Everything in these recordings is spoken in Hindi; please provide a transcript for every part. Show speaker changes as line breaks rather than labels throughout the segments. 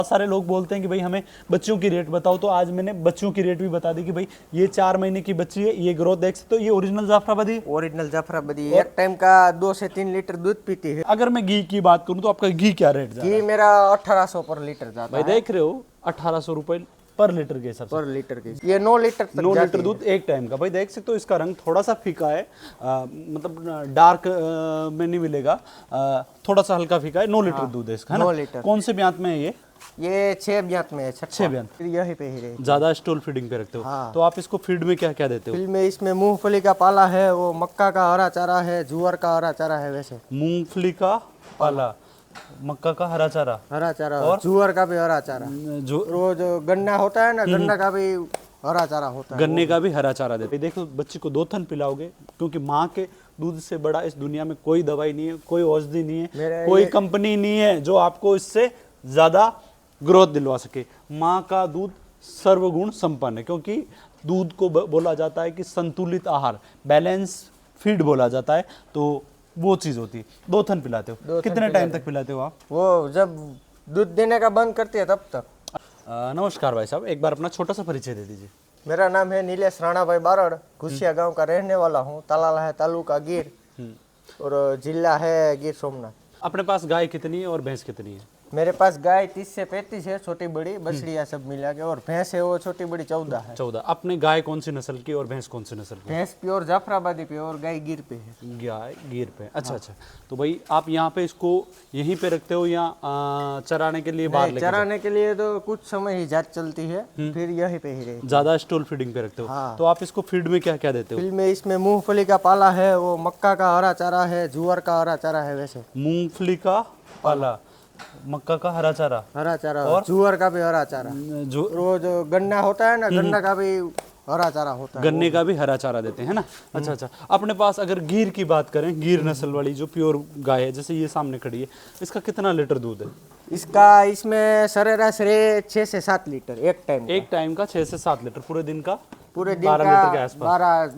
बहुत सारे लोग बोलते हैं कि भाई हमें बच्चियों की रेट बताओ, तो आज मैंने बच्चियों की रेट भी बता दी कि भाई ये 4 महीने की बच्ची है, ये ग्रोथ देख सकते हो, ये ओरिजिनल जाफराबादी है।
ओरिजिनल जाफराबादी एक टाइम का 2 से 3 लीटर दूध पीती है।
अगर मैं घी की बात करूं तो आपका घी क्या रेट जा रहा
घी
है?
मेरा 1800 पर लीटर जाता
भाई
है।
देख रहे हो 1800 रुपए पर लीटर के हिसाब से।
पर लीटर की ये 9 लीटर तक
9
जाती
लीटर
है।
दूध एक टाइम का। भाई देख सकते हो इसका रंग थोड़ा सा फीका है, मतलब डार्क में नहीं मिलेगा, थोड़ा सा हल्का फीका है। 9 लीटर दूध है इसका, है
9
ना?
लीटर।
कौन से ब्यांत में है
ये 6 ब्यांत में है।
6 ब्यांत।
यही पे ही रहे।
ज्यादा स्टॉल फीडिंग पे रखते हो?
हाँ।
तो आप इसको फीड में क्या क्या देते हो?
फिल में इसमें मूंगफली का पाला है, वो मक्का का हरा चारा है, जुआर का हरा चारा है। वैसे
मूंगफली का पाला, मक्का का हरा चारा,
हरा चारा
और?
जुआर का भी हरा चारा।
जो
वो जो गन्ना होता है ना, गन्ना का भी हरा चारा होता है।
गन्ने का भी हरा चारा देते। देखो बच्चे को 2 थन पिलाओगे, क्योंकि माँ के दूध से बड़ा इस दुनिया में कोई दवाई नहीं है, कोई औषधि नहीं है, कोई कंपनी नहीं है जो आपको इससे ज्यादा ग्रोथ दिलवा सके। माँ का दूध सर्वगुण संपन्न है, क्योंकि दूध को बोला जाता है कि संतुलित आहार, बैलेंस फीड बोला जाता है, तो वो चीज होती है। 2 थन पिलाते हो? कितने टाइम तक पिलाते हो आप?
वो जब दूध देने का बंद करती है तब तक।
नमस्कार भाई साहब, एक बार अपना छोटा सा परिचय दे दीजिए।
मेरा नाम है नीलेश राणा भाई बारड़, घुसिया गांव का रहने वाला हूँ। तालाला है तालुका गिर, और जिला है गिर सोमनाथ।
अपने पास गाय कितनी है और भैंस कितनी है?
मेरे पास गाय 30 से 35 है, छोटी बड़ी बछड़ियाँ सब मिला के, और भैंस है वो छोटी बड़ी 14 है।
14। अपने गाय कौन सी नस्ल की और भैंस कौन सी नस्ल की?
भैंस प्योर जाफराबादी पे और गाय गिर पे है।
गाय गिर पे। अच्छा अच्छा। तो भाई आप यहाँ पे इसको यहीं पे रखते हो या चराने के लिए बाहर लेके
चराने के लिए तो कुछ समय ही जात चलती है, फिर यहीं पे ही रहे।
ज्यादा स्टॉल फीडिंग पे रखते हो?
हाँ।
तो आप इसको फीड में क्या क्या देते हो?
फिल में इसमें मूंगफली का पाला है, वो मक्का का हरा चारा है, जुआर का हरा चारा है। वैसे
मूंगफली का पाला, मक्का का हरा चारा,
हरा चारा और जुआर का भी हरा चारा।
जो
वो जो गन्ना होता है ना, गन्ना का भी हरा चारा होता है।
गन्ने का भी हरा चारा देते हैं ना? अच्छा अच्छा। अपने पास अगर गिर की बात करें, गिर नस्ल वाली जो प्योर गाय है, जैसे ये सामने खड़ी है, इसका कितना लीटर दूध है?
इसका इसमें सरेराश रे 6 से 7 लीटर एक टाइम।
एक टाइम का 6 से 7 लीटर, पूरे दिन का
पूरे दिन
12
का
लीटर के आसपास।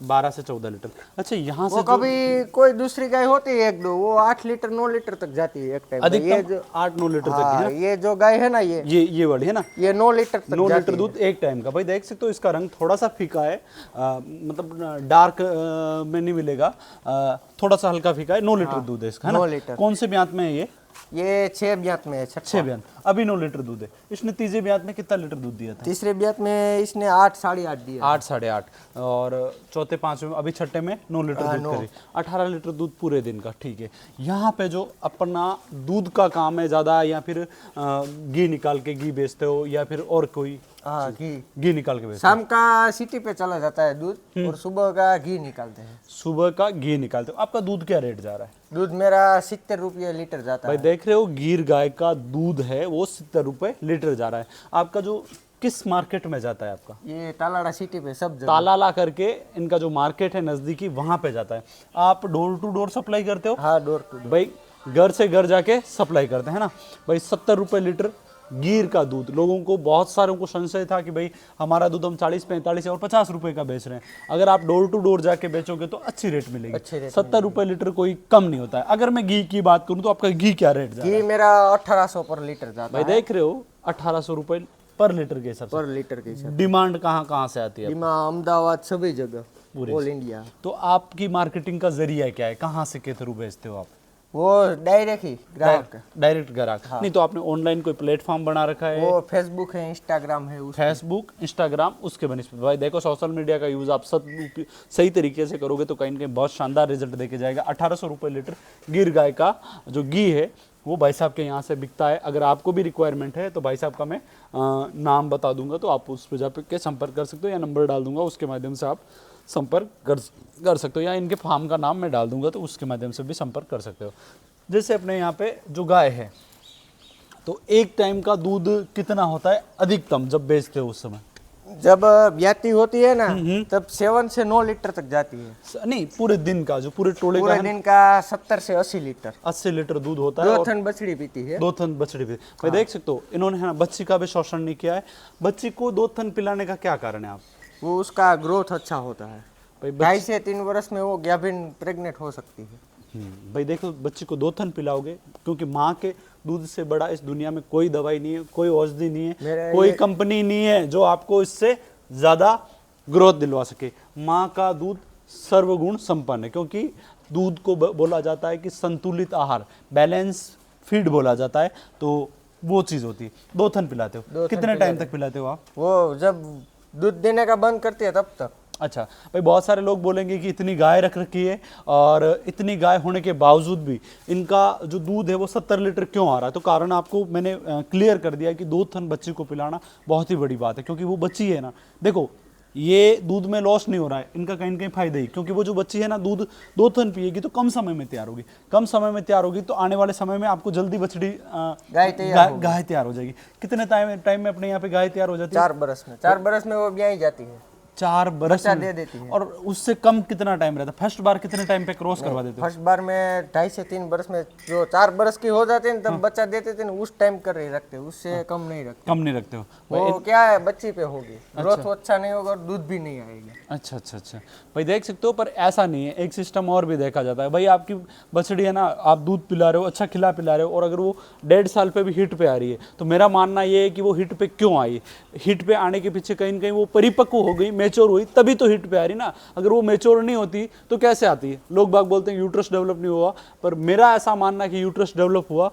12
से 14 लीटर। अच्छा, यहाँ से
वो कभी कोई दूसरी गाय होती है 1-2, वो 8 लीटर 9 लीटर तक जाती है एक टाइम।
अधिकतम
ये जो
8-9 लीटर तक
हाँ,
की है?
ये जो गाय है ना,
ये वाली है ना,
ये 9 लीटर तक
9
जाती
लीटर
है।
दूध एक टाइम का। भाई देख सकते हो इसका रंग थोड़ा सा फीका है, मतलब डार्क में नहीं मिलेगा, थोड़ा सा हल्का फीका है। 9 लीटर दूध है इसका, है ना?
9 लीटर।
कौन से ब्यांत में है
ये 6 ब्यांत में है।
6 ब्यांत। अभी 9 लीटर दूध है। इसने तीसरे ब्यांत में कितना लीटर दूध दिया था?
तीसरे ब्यांत में इसने 8 साढ़े 8 दिया।
8 साढ़े 8। और चौथे पांचवे में, अभी छठे में 9 लीटर दूध करी, 18 लीटर दूध पूरे दिन का। ठीक है। यहाँ पे जो अपना दूध का काम है ज्यादा, या फिर घी निकाल के घी बेचते हो, या फिर और कोई?
हाँ, घी
निकाल के बेचते
शाम का सिटी पे चला जाता है दूध, और सुबह का घी निकालते हैं।
हो? सुबह का घी निकालते हो। आपका दूध क्या रेट जा रहा है?
दूध मेरा 70 रुपये लीटर जाता
भाई
है।
देख रहे हो, गिर गाय का दूध है वो 70 रुपए लीटर जा रहा है। आपका जो किस मार्केट में जाता है आपका?
ये तालाड़ा सिटी पे सब जगह।
तालाला करके इनका जो मार्केट है नजदीकी, वहां पे जाता है। आप डोर टू डोर सप्लाई करते हो?
हाँ, डोर टू।
भाई घर से घर जाके सप्लाई करते हैं ना? भाई 70 रुपए लीटर गिर का दूध। लोगों को, बहुत सारों को संशय था कि भाई हमारा दूध हम 40, 45 और 50 रुपए का बेच रहे हैं। अगर आप डोर टू डोर जाके बेचोगे तो अच्छी रेट मिलेगी। 70 रुपए लीटर कोई कम नहीं होता है। अगर मैं घी की बात करूं तो आपका घी क्या रेट जा रहा है?
घी मेरा 1800 पर लीटर जाता
भाई
है।
देख रहे हो 1800 रुपए पर लीटर के हिसाब से।
पर लीटर के हिसाब।
डिमांड कहाँ कहाँ से आती है?
अहमदाबाद सभी जगह, ऑल इंडिया।
तो आपकी मार्केटिंग का जरिया क्या है? कहाँ से के थ्रू बेचते हो आप?
वो डायरेक्ट ही ग्राहक।
डायरेक्ट ग्राहक? नहीं तो आपने ऑनलाइन कोई प्लेटफॉर्म बना रखा है?
वो फेसबुक है, इंस्टाग्राम है।
फेसबुक, इंस्टाग्राम, उसके बनिस्पत। भाई देखो, सोशल मीडिया का यूज आप सही तरीके से करोगे तो कहीं ना कहीं बहुत शानदार रिजल्ट देके जाएगा। 1800 रुपये लीटर गिर गाय का जो घी है वो भाई साहब के यहाँ से बिकता है। अगर आपको भी रिक्वायरमेंट है तो भाई साहब का मैं नाम बता दूंगा, तो आप उस पर जाकर संपर्क कर सकते हो, या नंबर डाल दूंगा, उसके माध्यम से आप संपर्क कर सकते हो, या इनके फार्म का नाम मैं डाल दूंगा तो उसके माध्यम से भी संपर्क कर सकते हो। जैसे अपने यहाँ पे जो गाय है, तो एक टाइम का दूध कितना होता है अधिकतम जब बेचते हो उस समय?
जब ब्याती होती है ना, तब 7 से 9 लीटर तक जाती है।
नहीं, पूरे दिन का, जो पूरे टोले
पूरे
का
दिन का 70 से 80 लीटर।
80 लीटर दूध होता है।
2 थन बछड़ी पीती है।
2 थन बछड़ी पीती है। भाई देख सकते हो, इन्होंने है ना बच्ची का भी शोषण नहीं किया है। बच्ची को 2 थन पिलाने का क्या कारण है आप?
वो उसका ग्रोथ अच्छा होता है।
भाई
2.5 से 3 वर्ष में वो गाभिन प्रेग्नेंट हो सकती है।
भाई देखो, बच्चे को 2 थन पिलाओगे, क्योंकि माँ के दूध से बड़ा इस दुनिया में कोई दवाई नहीं है, कोई औषधि नहीं है, कोई कंपनी नहीं है जो आपको इससे ज्यादा ग्रोथ दिलवा सके। माँ का दूध सर्वगुण संपन्न है, क्योंकि दूध को बोला जाता है कि संतुलित आहार, बैलेंस फीड बोला जाता है, तो वो चीज होती है। 2 थन पिलाते हो, कितने टाइम तक पिलाते हो आप?
वो जब दूध देने का बंद करती है तब तक।
अच्छा भाई, बहुत सारे लोग बोलेंगे कि इतनी गाय रख रखी है और इतनी गाय होने के बावजूद भी इनका जो दूध है वो 70 लीटर क्यों आ रहा है? तो कारण आपको मैंने क्लियर कर दिया कि 2 थन बच्चे को पिलाना बहुत ही बड़ी बात है, क्योंकि वो बच्ची है ना। देखो, ये दूध में लॉस नहीं हो रहा है, इनका कहीं ना कहीं फायदा ही, क्योंकि वो जो बच्ची है ना दूध 2 थन पिएगी तो कम समय में तैयार होगी। कम समय में तैयार होगी तो आने वाले समय में आपको जल्दी बछड़ी गाय तैयार हो जाएगी। कितने टाइम में अपने यहाँ पे गाय तैयार हो जाती है?
4 बरस में। 4 बरस में वो ब्याही जाती है।
4 बरस
दे देती है।
और उससे कम कितना टाइम रहता है? फर्स्ट बार कितने टाइम पे क्रॉस करवा देते हो?
फर्स्ट बार में 2.5 से 3 बरस में, जो 4 बरस की हो जाती है तब बच्चा देते थे, उस टाइम कर रहे रखते, उससे कम नहीं रखते।
कम नहीं रखते हो?
वो क्या है, बच्ची पे होगी, ग्रोथ अच्छा नहीं होगा और दूध भी नहीं आएगा।
अच्छा भाई, देख सकते हो, पर ऐसा नहीं है, एक सिस्टम और भी देखा जाता है भाई। आपकी बछड़ी है ना, आप दूध पिला रहे हो, अच्छा खिला पिला रहे हो, और अगर वो 1.5 साल पे भी हिट पे आ रही है, तो मेरा मानना ये है कि वो हिट पे क्यों आई। हिट पे आने के पीछे कहीं ना कहीं वो परिपक्व हो गई, मैच्योर हुई, तभी तो हिट पे आ रही ना। अगर वो मैच्योर नहीं होती तो कैसे आती है? लोग बाग बोलते हैं यूट्रस डेवलप नहीं हुआ, पर मेरा ऐसा मानना है कि यूट्रस डेवलप हुआ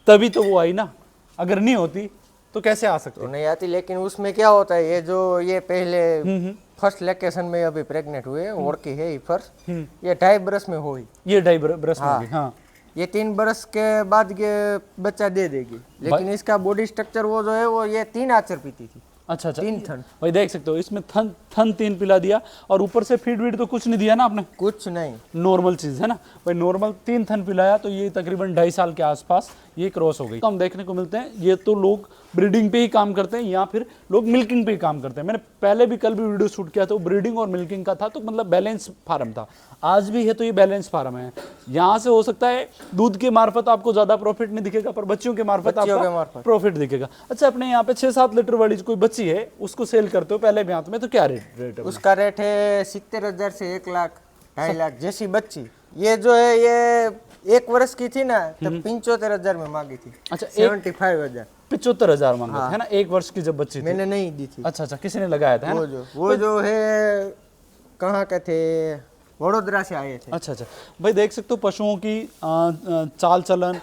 तभी तो वो आई ना। अगर नहीं होती तो कैसे आ सकती?
तो नहीं आती, लेकिन उसमें क्या होता है, ये जो ये पहले फर्स्ट लैक्टेशन में अभी प्रेग्नेंट हुए, और की है फर्स्ट, ये 2.5 बरस में हुई।
ये 2.5 बरस में होगी। हाँ,
ये 3 बरस के बाद ये बच्चा दे देगी, लेकिन इसका बॉडी स्ट्रक्चर वो जो है वो ये 3 आचर पीती थी।
अच्छा
3 थन।
भाई देख सकते हो, इसमें थन 3 पिला दिया, और ऊपर से फीड वीड तो कुछ नहीं दिया ना आपने?
कुछ नहीं,
नॉर्मल चीज है ना भाई। नॉर्मल 3 थन पिलाया, तो ये तकरीबन 2.5 साल के आसपास ये क्रॉस हो गई। कम देखने को मिलते हैं, ये तो लोग ब्रीडिंग पे ही काम करते हैं या फिर लोग मिल्किंग पे ही काम करते हैं। मैंने पहले भी कल भी वीडियो शूट किया था, वो ब्रीडिंग और मिल्किंग का था, तो मतलब बैलेंस फार्म था। आज भी है तो ये बैलेंस फार्म है। यहाँ से हो सकता है दूध के मार्फत आपको ज्यादा प्रॉफिट नहीं दिखेगा, पर बच्चियों के मार्फत आपको प्रॉफिट दिखेगा। अच्छा, अपने यहाँ पे 6-7 लीटर वाली कोई बच्ची है, उसको सेल करते हो पहले ब्यात में, तो क्या रेट है?
उसका रेट है 70,000 से 1 लाख 2.5 लाख जैसी बच्ची। ये जो है ये 1 वर्ष की थी ना, तब 75,000 में मांगी थी।
अच्छा,
75,000
75,000 मांगा था, है ना, 1 वर्ष की जब बच्ची थी?
मैंने नहीं दी थी।
अच्छा, किसी ने लगाया था?
वो जो है कहाँ के थे, वडोदरा से आए थे।
अच्छा भाई, देख सकते हो पशुओं की चाल चलन,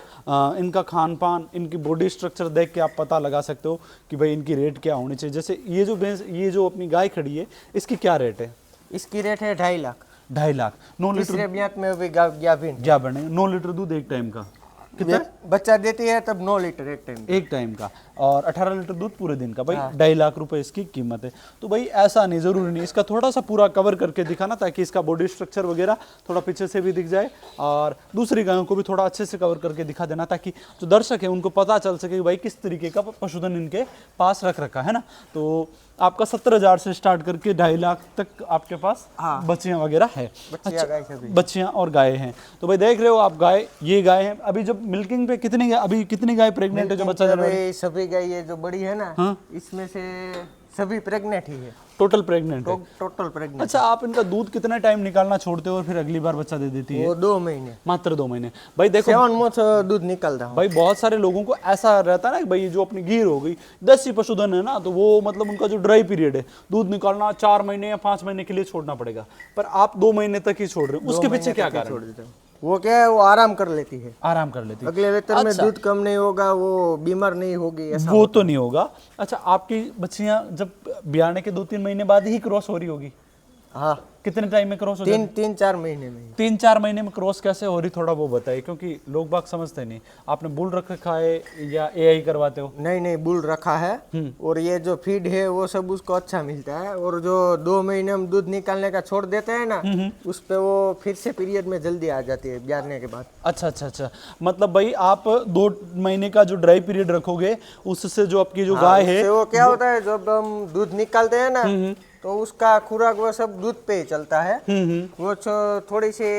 इनका खान पान, इनकी बॉडी स्ट्रक्चर देख के आप पता लगा सकते हो कि भाई इनकी रेट क्या होनी चाहिए। जैसे ये जो भैंस, ये जो अपनी गाय खड़ी है, इसकी क्या रेट है?
इसकी रेट है 2.5 लाख।
2.5 लाख। 9 लीटर
तीसरे ब्यात में अभी क्या
बने? 9 लीटर दूध एक टाइम का।
कितना बच्चा देती है तब 9 लीटर एक टाइम
का, और 18 लीटर दूध पूरे दिन का। भाई 2.5 लाख रुपए इसकी कीमत है। तो भाई ऐसा नहीं, जरूरी नहीं, इसका थोड़ा सा पूरा कवर करके दिखाना, ताकि इसका बॉडी स्ट्रक्चर वगैरह थोड़ा पीछे से भी दिख जाए, और दूसरी गायों को भी थोड़ा अच्छे से कवर करके दिखा देना, ताकि जो दर्शक है उनको पता चल सके कि भाई किस तरीके का पशुधन इनके पास रख रखा है ना। तो आपका 70,000 से स्टार्ट करके 2.5 लाख तक आपके पास बच्चियां वगैरह है। बच्चियां और गाय हैं। तो भाई देख रहे हो आप, गाय, ये गाय है। अभी जब मिल्किंग पे कितनी गाय प्रेग्नेंट है जो बच्चा जन्म?
सभी गाय ये जो बड़ी है ना, इसमें से सभी प्रेग्नेंट ही है।
टोटल प्रेग्नेंट है?
Total pregnant.
अच्छा, आप इनका दूध कितना टाइम निकालना छोड़ते हो और फिर अगली बार बच्चा दे देती है?
वो 2 महीने,
मात्र 2 महीने। भाई देखो,
7 मंथ दूध निकल रहा है।
भाई बहुत सारे लोगों को ऐसा रहता है ना कि भाई जो अपनी गिर हो गई, 10 ही पशुधन है ना, तो वो मतलब उनका जो ड्राई पीरियड है, दूध निकालना 4 महीने या 5 महीने के लिए छोड़ना पड़ेगा, पर आप 2 महीने तक ही छोड़ रहे हो। उसके पीछे क्या कारण?
वो क्या है, वो आराम कर लेती है।
आराम कर लेती है।
अगले वेतन में दूध कम नहीं होगा, वो बीमार नहीं होगी, ऐसा
वो तो नहीं होगा। अच्छा, आपकी बच्चियां जब ब्याने के 2-3 महीने बाद ही क्रॉस हो रही होगी?
हाँ।
कितने टाइम में क्रॉस हो जाती है?
3-4 महीने में।
3-4 महीने में क्रॉस कैसे हो रही, थोड़ा वो बताइए, क्योंकि लोग बाग समझते नहीं। आपने बुल रखा है या एआई करवाते हो?
नहीं, बुल रखा है, और ये जो फीड है वो सब उसको अच्छा मिलता है, और जो 2 महीने हम दूध निकालने का छोड़ देते हैं ना, उस पे वो फिर से पीरियड में जल्दी आ जाती है ब्याने के बाद।
अच्छा, मतलब भाई आप 2 महीने का जो ड्राई पीरियड रखोगे, उससे जो आपकी जो गाय है,
वो क्या होता है, जब हम दूध निकालते हैं ना, तो उसका खुराक वो सब दूध पे ही चलता है। वो थोड़ी सी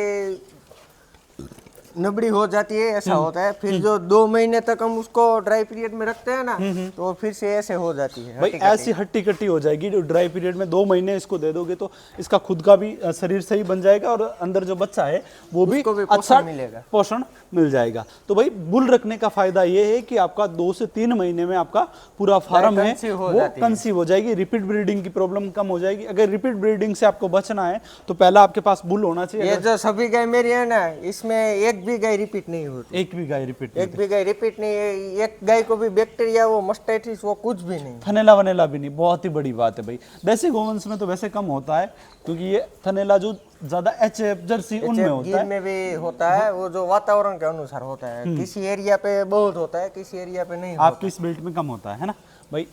नबड़ी हो जाती है, ऐसा होता है। फिर जो 2 महीने तक हम उसको ड्राई पीरियड में रखते हैं ना, तो फिर से ऐसे हो जाती है।
भाई ऐसी हट्टी कट्टी हो जाएगी जो ड्राई पीरियड में 2 महीने इसको दे दोगे तो इसका खुद का भी शरीर सही बन जाएगा और अंदर जो बच्चा है वो भी
उसको भी
अच्छा
पोषण मिलेगा।
पोषण मिल जाएगा। तो भाई बुल रखने का फायदा ये है कि आपका 2 से 3 महीने में आपका पूरा फार्म है
कंसीव हो
वो
जाती है।
कंसीव हो जाएगी। रिपीट ब्रीडिंग की प्रॉब्लम कम हो जाएगी। अगर रिपीट ब्रीडिंग से आपको बचना है तो पहला आपके पास बुल होना चाहिए।
ये जो सभी गाय मेरी है ना, इसमें एक भी गाय रिपीट नहीं होती।
एक भी गाय रिपीट
एक भी गाय रिपीट नहीं है। एक गाय को भी बैक्टीरिया, वो मस्टाइटिस, वो कुछ भी नहीं।
थनेला वनेला भी नहीं, बहुत ही बड़ी बात है भाई। देसी गोवंश में तो वैसे कम होता है क्योंकि ये थनेला जो ज्यादा एचएफ जर्सी उनमें होता
गिर
है।
में भी होता है, वो जो वातावरण के अनुसार होता है। किसी एरिया पे बहुत होता है, किसी एरिया पे नहीं होता।
आपकी इस बेल्ट में कम होता है ना भाई।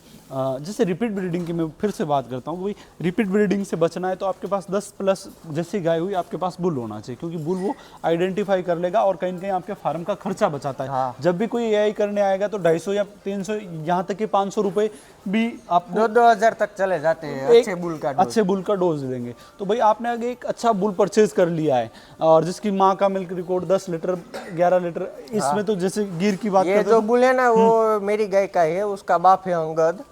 जैसे रिपीट ब्रीडिंग की मैं फिर से बात करता हूँ भाई, रिपीट ब्रीडिंग से बचना है तो आपके पास 10 प्लस जैसी गाय हुई आपके पास बुल होना चाहिए, क्योंकि बुल वो आइडेंटिफाई कर लेगा और कहीं न कहीं आपके फार्म का खर्चा बचाता है।
हाँ।
जब भी कोई एआई करने आएगा तो 250 या 300 यहाँ तक कि 500 रुपए भी आपको
2-2 हजार तक चले जाते हैं
एक
अच्छे बुल का डोज।
अच्छे बुल का डोज देंगे। तो भाई आपने आगे एक अच्छा बुल परचेज कर लिया है और जिसकी माँ का मिल्क रिकॉर्ड 10 लीटर 11 लीटर, इसमें तो जैसे गिर की बात
ये
करते
जो बुल है ना, वो मेरी गाय का है, उसका बाप है अंगद,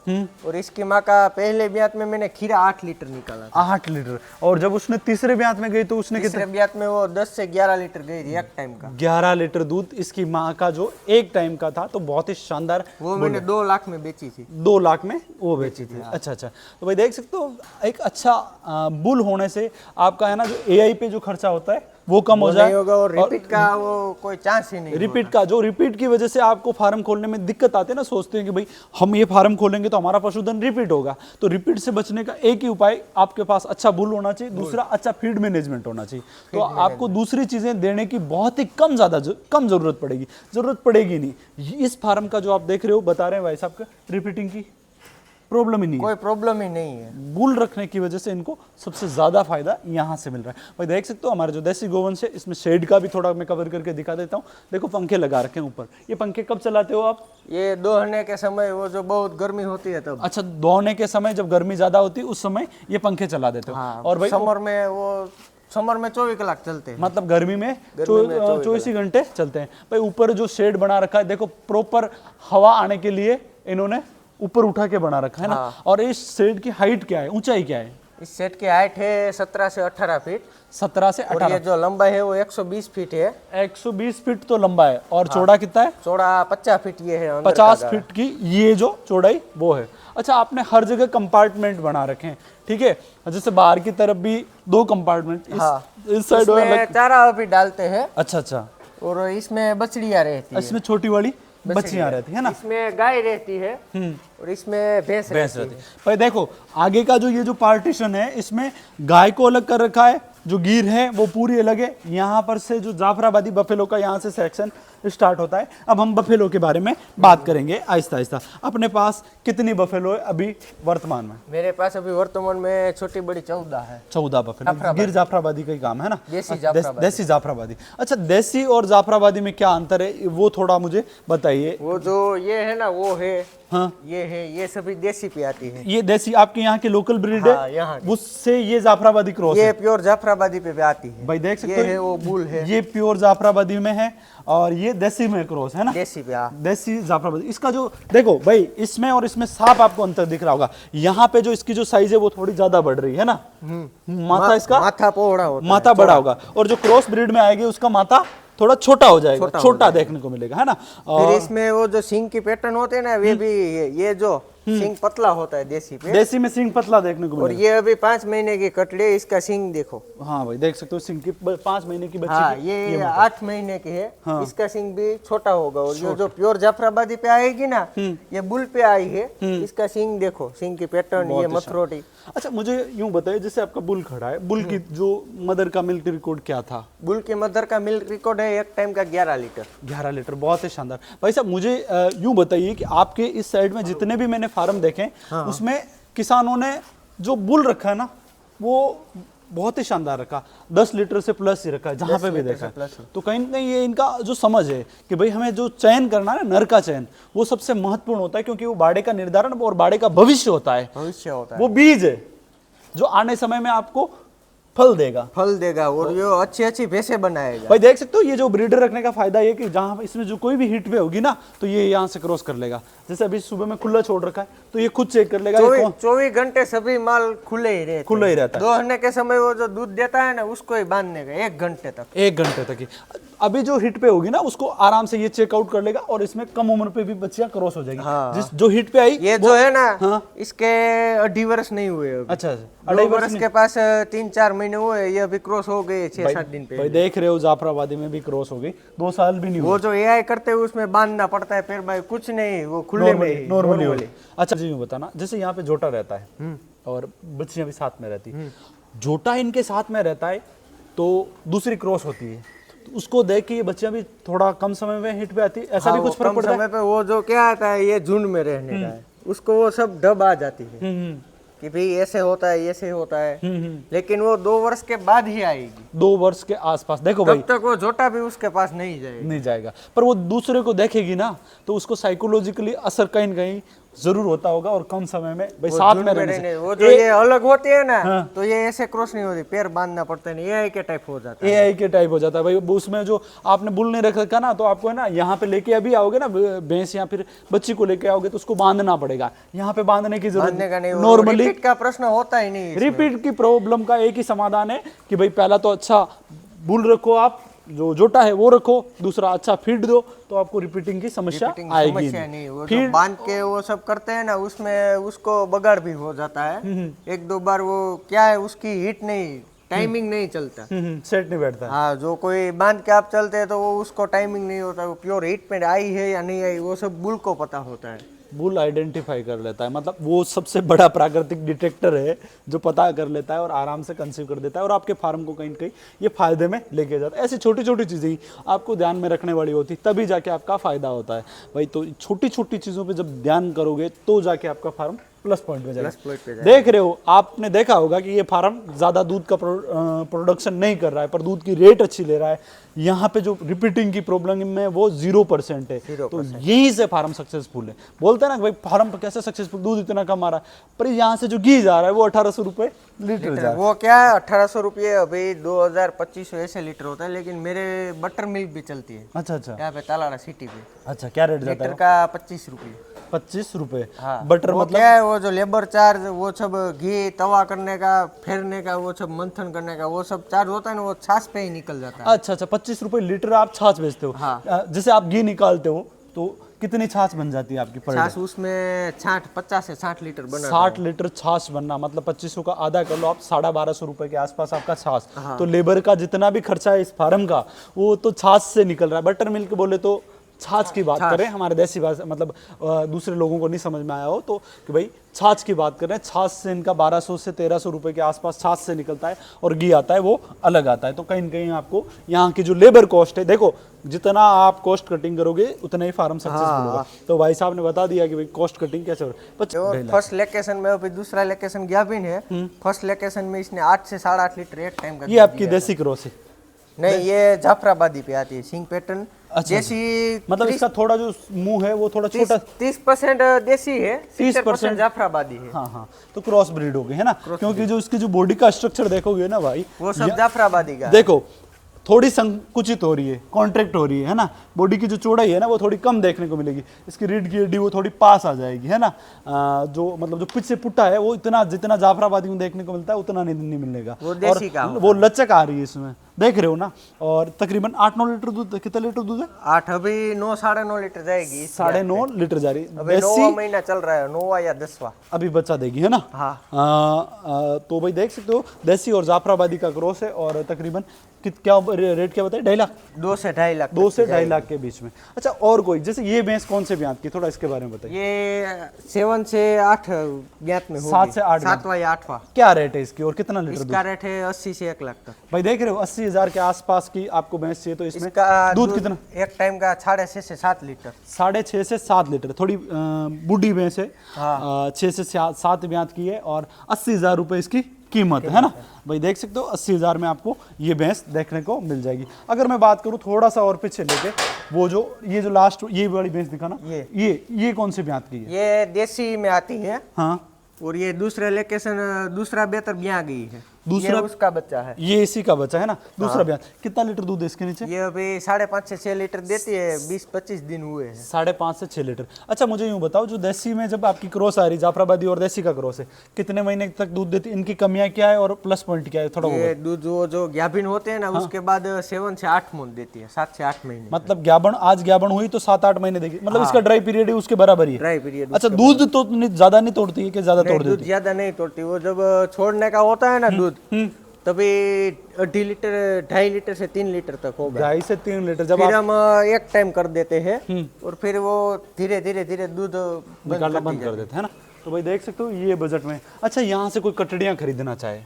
और इसकी माँ का पहले ब्यात में मैंने खीरा 8 लीटर निकाला था।
8 लीटर। और जब उसने तीसरे ब्यात में गई तो उसने
तीसरे ब्यात में वो 10 से 11 लीटर गई थी एक टाइम का।
11 लीटर दूध इसकी माँ का जो एक टाइम का था, तो बहुत ही शानदार।
वो मैंने 2 लाख में बेची थी।
2 लाख में वो बेची थी। अच्छा अच्छा। तो भाई देख सकते हो एक अच्छा बुल होने से आपका है ना जो एआई पे जो खर्चा होता है वो कम हो जाए।
नहीं होगा, और रिपीट का वो कोई चांस ही नहीं।
रिपीट का जो रिपीट की वजह से आपको फार्म खोलने में दिक्कत आती है ना, सोचते हैं कि भाई हम ये फार्म खोलेंगे तो हमारा पशुधन रिपीट होगा। तो रिपीट से बचने का एक ही उपाय, आपके पास अच्छा बुल होना चाहिए, दूसरा अच्छा फीड मैनेजमेंट होना चाहिए। तो आपको दूसरी चीजें देने की बहुत ही कम जरूरत पड़ेगी नहीं। इस फार्म का जो आप देख रहे हो, बता रहे हैं भाई साहब का, रिपीटिंग की प्रॉब्लम ही नहीं है।
कोई प्रॉब्लम ही नहीं है।
बुल रखने की वजह से इनको सबसे ज्यादा फायदा यहाँ से मिल रहा है। भाई देख सकते हो हमारे जो देसी गोवंश है, इसमें शेड का भी थोड़ा मैं कवर करके दिखा देता हूँ। देखो पंखे लगा रखे हैं ऊपर। ये पंखे कब चलाते हो आप?
ये दोहने के समय, वो जो बहुत गर्मी होती है तब।
अच्छा, दोहने के समय जब गर्मी ज्यादा होती है उस समय ये पंखे चला देते हो।
हाँ,
और भाई
समर में 24 कलाक चलते हैं।
मतलब गर्मी में 24 घंटे चलते हैं। भाई ऊपर जो शेड बना रखा है, देखो प्रॉपर हवा आने के लिए इन्होंने ऊपर उठा के बना रखा है ना। और इस शेड की हाइट क्या है, ऊंचाई क्या है?
इस सेट की हाइट है 17 से 18 फीट।
17 से
और
18।
ये जो लंबाई है वो 120 फीट है।
120 फीट तो लंबा है। और चौड़ा कितना है?
चौड़ा 50 फीट ये है। अंदर
50
का
फीट की ये जो चौड़ाई वो है। अच्छा, आपने हर जगह कंपार्टमेंट बना रखे हैं, ठीक है। जैसे बाहर की तरफ भी 2 कंपार्टमेंट, इस साइड
इसमें चारा भी डालते हैं।
अच्छा अच्छा।
और इसमें बछड़ियां रहती है।
इसमें छोटी वाली बच्चियां रहती है ना।
इसमें गाय रहती है और इसमें भैंस रहती है।
भाई देखो आगे का जो ये जो पार्टीशन है, इसमें गाय को अलग कर रखा है, जो गिर है वो पूरी अलग है। यहाँ पर से जो जाफराबादी बफेलो का यहाँ से सेक्शन स्टार्ट होता है। अब हम बफेलो के बारे में बात करेंगे आहिस्ता आहिस्ता। अपने पास कितनी बफेलो है अभी वर्तमान में?
मेरे पास अभी वर्तमान में छोटी बड़ी 14 है।
14 बफेलो। गिर जाफराबादी का ही काम है ना।
देसी
जाफराबादी। अच्छा, देसी और जाफराबादी में क्या अंतर है वो थोड़ा मुझे बताइए।
वो जो ये है ना, वो है,
हाँ,
ये है, ये सभी देसी पे आती है।
ये देसी आपके यहाँ की लोकल ब्रीड
हाँ,
है,
यहाँ की।
उससे ये जाफराबादी क्रॉस
ये
है।
प्योर जाफराबादी पे आती है।
भाई देख सकते
ये
हो,
है वो बुल है।
ये प्योर जाफराबादी में है और ये देसी में क्रॉस है ना।
देसी पे, हाँ।
देसी जाफराबादी। इसका जो देखो भाई, इसमें और इसमें साफ आपको अंतर दिख रहा होगा। यहाँ पे जो इसकी जो साइज है वो थोड़ी ज्यादा बढ़ रही है ना। माथा इसका
माथा पौड़ा होता है,
माथा बड़ा होगा। और जो क्रॉस ब्रीड में आएगी उसका माथा थोड़ा छोटा हो जाएगा, छोटा देखने को मिलेगा, है ना।
फिर इसमें वो जो सिंग की पैटर्न होते हैं ना, वे भी ये जो सिंग पतला होता है देसी पे।
देसी में सिंग पतला देखने को
और
मिलेगा।
ये अभी 5 महीने की कटड़ी है, इसका सिंग देखो।
हाँ भाई देख सकते हो, सिंग की 5 महीने की बच्ची
हाँ,
की।
ये 8 महीने की है। इसका सिंग भी छोटा होगा। और ये जो प्योर जाफराबादी पे आएगी ना, ये बुल पे आई है, इसका सिंग देखो, सिंग की पैटर्न, ये मथरोटी।
अच्छा, मुझे यूं बताइए, जैसे आपका बुल खड़ा है, बुल की जो मदर का मिल्क रिकॉर्ड क्या था?
बुल की मदर का मिल्क रिकॉर्ड है एक टाइम का 11 लीटर।
11 लीटर, बहुत ही शानदार। भाई साहब मुझे यूं बताइए कि आपके इस साइड में जितने भी मैंने फार्म देखे, उसमें किसानों ने जो बुल रखा है ना, वो बहुत ही शानदार रखा। 10 लीटर से प्लस ही रखा है जहां पे भी देखा है। तो कहीं ना कहीं ये इनका जो समझ है कि भाई हमें जो चयन करना है, नर का चयन, वो सबसे महत्वपूर्ण होता है, क्योंकि वो बाड़े का निर्धारण और बाड़े का भविष्य होता है।
भविष्य होता है।
वो बीज है जो आने समय में आपको फल देगा।
फल देगा और ये अच्छी अच्छी भैंसें बनाएगा।
भाई देख सकते हो ये जो ब्रीडर रखने का फायदा ये कि जहां इसमें जो कोई भी हिट पे होगी ना तो ये यहाँ से क्रॉस कर लेगा। जैसे अभी सुबह में खुला छोड़ रखा है तो ये खुद चेक कर लेगा।
24 घंटे सभी माल खुले ही रहते,
खुला ही रहता है।
दोहने के समय वो जो दूध देता है ना उसको ही बांधने का 1 घंटे तक।
1 घंटे तक ही। अभी जो हिट पे होगी ना उसको आराम से ये चेकआउट कर लेगा और इसमें कम उम्र पे भी बच्चियां क्रॉस हो जाएगी।
हाँ।
जिस जो हिट पे आई
ये जो है ना,
हाँ।
इसके 2.5 वर्ष नहीं हुए अभी।
अच्छा
2 वर्ष के पास 3-4 महीने हुए, ये अभी क्रॉस हो गए 6-7 दिन पे।
भाई देख रहे हो जाफराबादी में भी क्रॉस हो गई, 2 साल भी नहीं हुए।
वो जो एआई करते हैं उसमें बांधना पड़ता है फिर भाई, कुछ नहीं, वो खुले में ही
नॉर्मली। अच्छा जी बताना, जैसे यहाँ पे जोटा रहता है और बच्चियां भी साथ में रहती है, जोटा इनके साथ में रहता है तो दूसरी क्रॉस होती है तो उसको देख के ये बच्चियां भी थोड़ा कम समय में हिट पे आती है, ऐसा भी कुछ फर्क पड़ता है?
समय पे वो जो क्या आता है, ये झुंड में रहने का है, उसको वो सब ढब आ जाती है कि भाई ऐसे होता है, ऐसे होता है। लेकिन वो 2 वर्ष के बाद ही आएगी,
2 वर्ष के आसपास। देखो भाई
तब तक वो जोटा भी उसके पास नहीं
जाएगा, पर वो दूसरे को देखेगी ना तो उसको साइकोलॉजिकली असर कहीं न कहीं जरूर होता होगा और कम समय में भाई साथ में रहने से।
वो जो ये अलग होती है ना, तो ये ऐसे क्रॉस नहीं होती, पैर बांधना पड़ता है, एआई के टाइप हो जाता है।
एआई के टाइप हो जाता है भाई। उसमें जो आपने बुल नहीं रख रखा ना तो आपको है ना यहाँ पे लेके अभी आओगे ना भैंस या फिर बच्ची को लेके आओगे तो उसको बांधना पड़ेगा, यहाँ पे बांधने की जरूरत नहीं। नॉर्मली
रिपीट का प्रश्न होता ही नहीं।
रिपीट की प्रॉब्लम का एक ही समाधान है कि भाई पहला तो अच्छा बुल रखो, आप जो जोटा है वो रखो, दूसरा अच्छा फीड दो तो आपको रिपीटिंग की समस्या आएगी
नहीं। वो जो बांध के वो सब करते हैं ना उसमें उसको बगाड़ भी हो जाता है। 1-2 बार वो क्या है, उसकी हिट नहीं, टाइमिंग नहीं चलता,
सेट नहीं बैठता।
हाँ, जो कोई बांध के आप चलते हैं तो वो उसको टाइमिंग नहीं होता, वो प्योर हिट पे आई है या नहीं आई वो सब बुल को पता होता है।
बुल आइडेंटिफाई कर लेता है, मतलब वो सबसे बड़ा प्राकृतिक डिटेक्टर है जो पता कर लेता है और आराम से कंसीव कर देता है और आपके फार्म को कहीं न कहीं ये फायदे में लेके जाता है। ऐसी छोटी छोटी चीज़ें ही आपको ध्यान में रखने वाली होती तभी जाके आपका फायदा होता है भाई। तो छोटी छोटी चीज़ों पे जब ध्यान करोगे तो जाके आपका फार्म प्लस पॉइंट पे जाएगा। देख रहे हो, आपने देखा होगा कि ये फार्म ज्यादा दूध का प्रोडक्शन नहीं कर रहा है पर दूध की रेट अच्छी ले रहा है। यहाँ पे जो रिपीटिंग की प्रॉब्लम में वो 0% है, तो यहीं से फार्म सक्सेसफुल है। बोलते हैं ना भाई फार्म कैसे सक्सेसफुल, दूध इतना कम आ रहा है, पर यहाँ से जो घी जा रहा है वो 1800 रुपए लीटर जा रहा है।
वो क्या है 1800 रुपये, अभी 2000-2500 ऐसे लीटर होता है, लेकिन मेरे बटर मिल्क भी चलती है।
अच्छा
यहाँ पे तालाड़ा सिटी पे।
अच्छा, क्या रेट जाता है?
लीटर का 25 रुपये।
25 रुपए।
हाँ,
बटर
वो
मतलब
क्या है, वो जो लेबर चार्ज, वो सब घी तवा करने का, फेरने का, वो सब मंथन करने का, वो सब चार्ज होता है ना, वो छाछ पे ही निकल जाता है।
अच्छा 25 रुपए लीटर आप छाछ बेचते हो।
हाँ।
जैसे आप घी निकालते हो तो कितनी छाछ बन जाती है आपकी पर
छाछ उसमें 50 से 60 लीटर बना।
60 लीटर छाछ बनना मतलब 2500 का आधा कर लो आप, 1250 रुपए के आसपास आपका छाछ। तो लेबर का जितना भी खर्चा है इस फार्म का वो तो छाछ से निकल रहा है। बटर मिल्क बोले तो छाछ की बात करें, हमारे देसी भाषा मतलब दूसरे लोगों को नहीं समझ में आया हो तो कि भाई छाछ की बात करें, छाछ से इनका 1200 से 1300 रुपए के आसपास छाछ से निकलता है और घी आता है वो अलग आता है। तो कहीं न कहीं आपको यहाँ की जो लेबर कॉस्ट है, देखो जितना आप कॉस्ट कटिंग करोगे उतना ही फार्म सक्सेसफुल होगा। तो भाई साहब ने बता दिया कि भाई कॉस्ट कटिंग कैसे हो रहा है।
फर्स्ट लोकेशन में अभी दूसरा लोकेशन ज्ञापिन है, फर्स्ट लोकेशन में इसने 8 से 8.5 लीटर एक टाइम का।
ये आपकी देसी क्रॉस है?
नहीं, ये जाफराबादी पे आती है, सिंग पैटर्न। देसी
मतलब इसका थोड़ा जो मुंह है वो थोड़ा छोटा,
30% देसी है, 60% जाफराबादी है।
हाँ हाँ, तो क्रॉस ब्रीड हो गई है ना, क्योंकि जो इसकी जो बॉडी का स्ट्रक्चर देखोगे ना भाई,
वो सब जाफराबादी का।
देखो थोड़ी संकुचित हो रही है, कॉन्ट्रैक्ट हो रही है ना, बॉडी की जो चौड़ाई है ना वो थोड़ी कम देखने को मिलेगी। इसकी रीढ़ की हड्डी वो थोड़ी पास आ जाएगी है ना, जो मतलब जो पिच से पुट्टा है वो इतना जितना जाफराबादी में देखने को मिलता है उतना नहीं मिलेगा।
वो देसी का
वो लचक आ रही है इसमें, देख रहे हो ना। और तकरीबन 8-9 लीटर दूध, कितना लीटर दूध है?
8, अभी 9-9.5 लीटर जाएगी।
9.5 लीटर जा रही है।
अभी 9वां महीना चल रहा है, 9वां या 10वां
अभी बच्चा देगी है ना।
हाँ।
तो भाई देख सकते हो देसी और जाफराबादी का क्रॉस है और तकरीबन क्या रेट क्या बताए? 2.5 लाख,
2 से 2.5 लाख,
2 से 2.5 लाख के बीच में। अच्छा, और कोई जैसे ये भैंस कौन से ब्यात की, थोड़ा इसके बारे में बताइए।
ये 7 से 8 ब्यात में होगी।
7 से 8,
7वां या 8वां।
क्या रेट है इसकी और कितना लीटर
इसका रेट है 80 से 1 लाख तक।
भाई देख रहे हो 80,000 के आसपास की आपको भैंस चाहिए तो इसमें दूध कितना?
एक टाइम का 6.5 से 7 लीटर।
6.5 से 7 लीटर, थोड़ी बूढ़ी भैंस है। 6 से 7 ब्यात की है और 80,000 रुपए इसकी कीमत है ना। भाई देख सकते हो 80,000 में आपको ये भैंस देखने को मिल जाएगी। अगर मैं बात करूं थोड़ा सा और पीछे लेके, वो जो ये जो लास्ट ये वाली भैंस दिखाना, ये कौन से ब्यात की है?
ये देसी में आती है।
हाँ,
और ये दूसरे लोकेशन दूसरा बेहतर ब्याह गई है।
दूसरा
उसका बच्चा है।
ये इसी का बच्चा है ना। दूसरा बयान कितना लीटर दूध है इसके नीचे?
ये अभी 5.5 से 6 लीटर देती है, 20-25 दिन हुए हैं।
5.5 से 6 लीटर। अच्छा मुझे यूं बताओ, जो देसी में जब आपकी क्रॉस आ रही, जाफराबादी और देसी का क्रॉस है, कितने महीने तक दूध देती, इनकी कमियां क्या है और प्लस पॉइंट क्या है, थोड़ा वो
ये दूध जो गाभिन होते हैं ना, उसके बाद 7 से 8 मून देती है, 7 से 8 महीने।
मतलब ज्ञापन, आज ज्ञापन हुई तो 7-8 महीने देगी, मतलब इसका ड्राई पीरियड ही उसके बराबर ही है।
Dry period.
अच्छा दूध तो ज्यादा नहीं तोड़ती है कि ज्यादा तोड़
दूध
देती
ज्यादा नहीं तोड़ती, वो जब छोड़ने का होता है ना दूध, तभी 2.5 लीटर 2.5 लीटर से 3 लीटर तक होगा।
2.5 से 3 लीटर जब
फिर
आप
हम एक टाइम कर देते हैं और फिर वो धीरे धीरे धीरे दूध
निकालना बंद कर देते हैं ना। तो भाई देख सकते हो ये बजट में। अच्छा यहाँ से कोई कटड़ियाँ खरीदना चाहे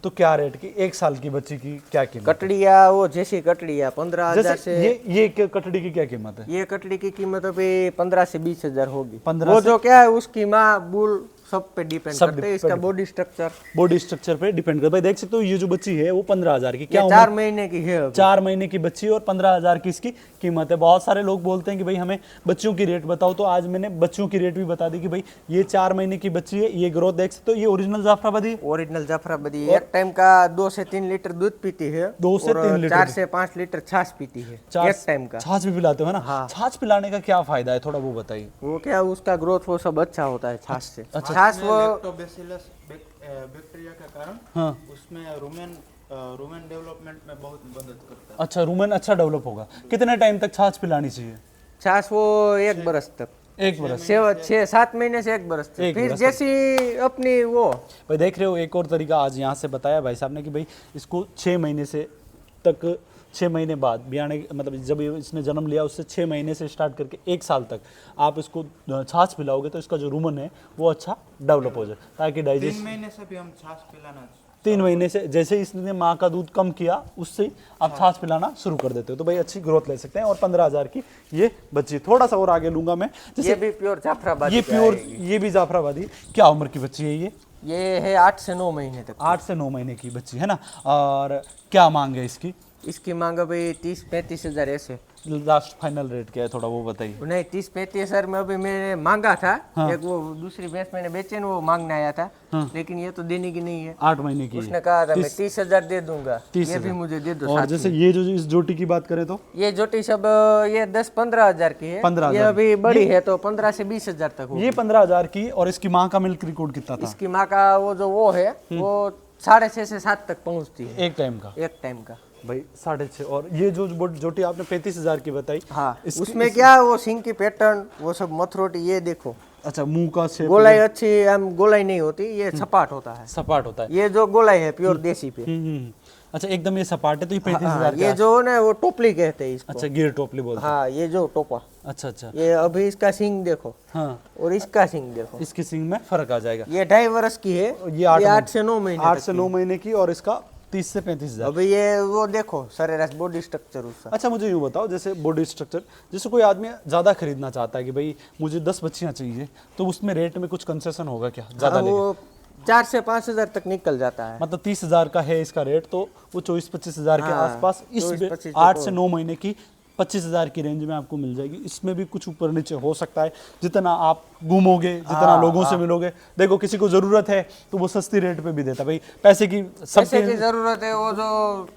तो क्या रेट की, 1 साल की बच्ची की क्या कीमत?
कटड़िया, वो जैसी कटड़िया 15,000 से।
ये कटड़ी की क्या कीमत है?
ये कटड़ी की कीमत अभी 15 से 20 हजार होगी।
15
वो जो क्या है, उसकी माँ बुल सब पे डिपेंड
सब
करते हैं, इसका बॉडी स्ट्रक्चर।
बॉडी स्ट्रक्चर पे डिपेंड करता है। भाई देख सकते हो ये जो बच्ची है वो 15,000 की, क्या
4 महीने की है अभी।
4 महीने की बच्ची और 15,000 की इसकी कीमत है। बहुत सारे लोग बोलते हैं कि भाई हमें बच्चियों की रेट बताओ, तो आज मैंने बच्चियों की रेट भी बता दी कि भाई ये 4 महीने की बच्ची है, ये ग्रोथ देख सकते हो, ये ओरिजिनल जाफराबादी।
ओरिजिनल जाफराबादी एक टाइम का 2 से 3 लीटर दूध पीती है,
2 से 3 लीटर,
4 से 5 लीटर छाछ पीती है एक टाइम का।
छाछ भी पिलाते हो है ना?
हाँ।
छाछ पिलाने का क्या फायदा है, थोड़ा वो बताइए।
वो क्या, उसका ग्रोथ वो सब अच्छा होता है छाछ से। छाछ वो
लैक्टोबैसिलस बैक्टीरिया के कारण
हाँ
उसमें रूमेन डेवलपमेंट में बहुत मदद करता है।
अच्छा, रूमेन अच्छा डेवलप होगा। कितने टाइम तक छाछ पिलानी चाहिए?
छाछ वो 1 बरस तक,
1 बरस,
6-7 महीने से 1 बरस तक,
एक
फिर
बरस
जैसी अपनी वो।
भाई देख रहे हो एक और तरीका आज यहाँ से बताया भाई साहब ने कि भाई इसको 6 महीने से तक, 6 महीने बाद बियाने, मतलब जब इसने जन्म लिया उससे 6 महीने से स्टार्ट करके 1 साल तक आप इसको छाछ पिलाओगे तो इसका जो रूमन है वो अच्छा डेवलप हो जाए, ताकि
3
डाइजेस्ट।
महीने से भी हम छाछ पिलाना
3 महीने से जैसे इसने माँ का दूध कम किया उससे आप छाछ पिलाना शुरू कर देते हो, तो भाई अच्छी ग्रोथ ले सकते हैं। और 15,000 की ये बच्ची, थोड़ा सा और आगे लूंगा मैं,
ये
जैसे
भी प्योर जाफराबादी
ये
का
प्योर,
है।
ये भी जाफराबादी। क्या उम्र की बच्ची है
ये है 8 से 9 महीने तक।
8 से 9 महीने की बच्ची है ना। और क्या मांग है इसकी?
इसकी मांग अभी 30-35 हजार ऐसे।
लास्ट फाइनल रेट क्या है, थोड़ा वो बताइए।
नहीं, 30-35 हजार में अभी मैंने मांगा था।
हाँ।
एक वो दूसरी भैंस मैंने बेचे ना, वो मांगने आया था।
हाँ।
लेकिन ये तो देने की नहीं है।
8 महीने की
उसने कहा था मैं 30 हजार दे दूंगा,
30
ये भी
हजार।
मुझे दे दो
और
साथ
जैसे
में।
ये जो इस जोटी की बात करें तो
ये जोटी सब ये 10-15 हजार की है।
15,000
ये अभी बड़ी है तो 15 से 20 हजार तक होगी।
ये 15,000 की। और इसकी माँ का मिल्क रिकॉर्ड कितना था?
इसकी माँ का वो जो वो है वो 6.5 से 7 तक पहुंचती है
एक टाइम का।
एक टाइम का।
भाई 6.5। और ये जो जोटी आपने 35,000 की बताई,
हाँ,
इसकी-
उसमें क्या वो सिंग की पैटर्न वो सब मथरोटी, ये देखो
अच्छा मुंह का शेप
गोलाई अच्छी, हम गोलाई नहीं होती, ये सपाट होता है।
सपाट होता है।
ये जो गोलाई है प्योर देसी पे।
अच्छा एकदम ये सपाट है, तो ये 35,000
हाँ,
का।
ये जो ना वो टोपली कहते हैं इसको।
अच्छा गिर टोपली बोलते हैं।
हाँ, ये जो टोपा,
अच्छा अच्छा।
ये अभी इसका सिंग देखो
हाँ,
और इसका सिंग देखो।
इसकी सिंग में फर्क आ जाएगा।
ये 2.5 वर्ष की है,
ये 8
से 9 महीने
8
तक
से
की
9 महीने की। और इसका 30 से 35,000।
अभी ये वो देखो सरेराश बॉडी स्ट्रक्चर उसका।
अच्छा मुझे यूँ बताओ, जैसे बॉडी स्ट्रक्चर, जैसे कोई आदमी ज़्यादा खरीदना चाहता है कि भाई मुझे 10 बच्चियाँ चाहिए, तो उसमें रेट में कुछ कंसेशन होगा क्या? ज़्यादा लेगा?
वो 4 से 5 हजार तक निकल जाता है।
मतलब 30,000 का है इसका रेट, तो वो 24-25 हजार के
हाँ,
आसपास इस
24-25
8 से 9 महीने की 25,000 की रेंज में आपको मिल जाएगी। इसमें भी कुछ ऊपर नीचे हो सकता है, जितना आप घूमोगे, जितना लोगों से मिलोगे। देखो किसी को जरूरत है तो वो सस्ती रेट पे भी देता है। भाई पैसे की
पैसे की
सबकी
जरूरत है, वो जो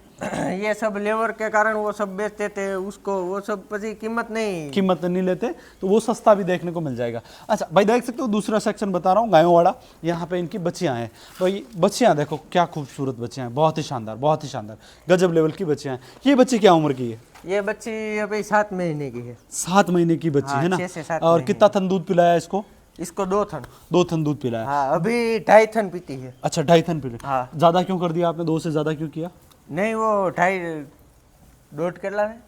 ये सब लेबर के कारण वो सब बेचते थे उसको, वो सब पची कीमत नहीं
कीमत नहीं लेते, तो वो सस्ता भी देखने को मिल जाएगा। अच्छा भाई देख सकते हो दूसरा सेक्शन बता रहा हूँ, गायों वाला। यहाँ पे इनकी बच्चियाँ हैं। भाई बच्चियाँ देखो क्या खूबसूरत बच्चियाँ हैं, बहुत ही शानदार, बहुत ही शानदार, गजब लेवल की बच्चियाँ हैं। ये बच्ची क्या उम्र की है?
ये बच्ची अभी 7 महीने की है।
7 महीने की बच्ची
हाँ,
है ना।
6 से 7
और
महीने।
कितना थन दूध पिलाया इसको?
इसको 2 थन।
2 थन दूध पिलाया।
हाँ, अभी 2.5 थन पीती है।
अच्छा 2.5 थन पिलाया।
हाँ।
ज्यादा क्यों कर दिया आपने, 2 से ज्यादा क्यों किया?
नहीं, वो 2.5 केला है।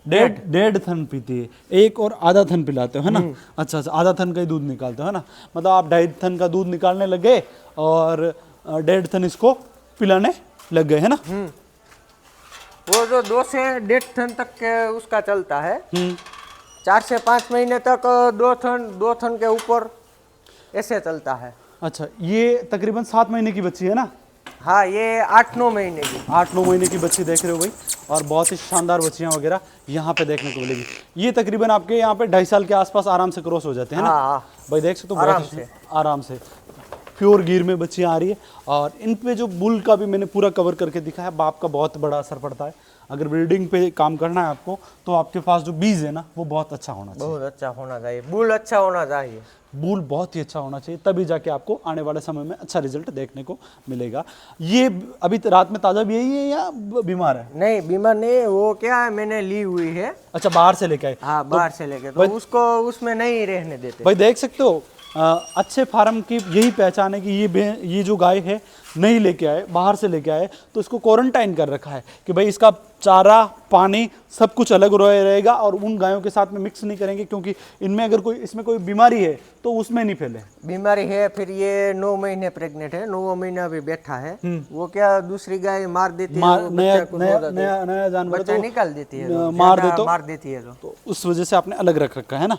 1.5 थन पीती है, 1 और आधा थन पिलाते हो है ना। अच्छा अच्छा, आधा थन का ही दूध निकालते हो है ना। मतलब आप 2.5 थन का दूध निकालने लग गए और 1.5 थन इसको पिलाने लग गए है ना।
वो जो 2 से 1.5 थन तक के उसका चलता है। 4 से 5 महीने तक 2 थन के ऊपर ऐसे चलता है।
अच्छा ये तकरीबन 7 महीने की बच्ची है ना।
हाँ, ये 8-9 महीने की।
8-9 महीने की बच्ची देख रहे हो भाई। और बहुत ही शानदार बच्चियां वगैरह यहाँ पे देखने को मिलेगी। ये तकरीबन आपके यहाँ पे 2.5 साल के आसपास आराम से क्रॉस हो जाते हैं ना।
हाँ, हाँ।
भाई देख सकते हो,
आराम
बहुत ही
से।
आराम से। प्योर गिर में बच्चियाँ आ रही है। और इन पे जो बुल का भी मैंने पूरा कवर करके दिखा है, बाप का बहुत बड़ा असर पड़ता है। अगर ब्रीडिंग पे काम करना है आपको, तो आपके पास जो बीज है ना, वो बहुत अच्छा होना चाहिए।
बहुत अच्छा होना चाहिए, बुल अच्छा होना चाहिए।
बूल बहुत ही अच्छा होना चाहिए, तभी जाके आपको आने वाले समय में अच्छा रिजल्ट देखने को मिलेगा। ये अभी रात में ताज़ा भी यही है या बीमार है?
नहीं, बीमार नहीं है, वो क्या है, मैंने ली हुई है।
अच्छा, बाहर से लेके आए।
हाँ, बाहर से लेके, तो उसको उसमें नहीं रहने देते।
भाई देख सकते हो, अच्छे फार्म की यही पहचान है कि ये जो गाय है नहीं लेके आए, बाहर से लेके आए, तो इसको क्वारंटाइन कर रखा है कि भाई इसका चारा पानी सब कुछ अलग रहेगा और उन गायों के साथ में मिक्स नहीं करेंगे, क्योंकि इनमें अगर इसमें कोई बीमारी है तो उसमें नहीं फैले।
बीमारी है, फिर ये 9 महीने प्रेग्नेंट है, 9 महीना भी बैठा है, वो क्या दूसरी गाय मार देती है, वो बच्चा को खो देती है,
नया जानवर
बच्चा
तो
निकाल देती है,
मार
ज्यादा
दे तो
मार देती है।
तो उस वजह से आपने अलग रख रखा है ना।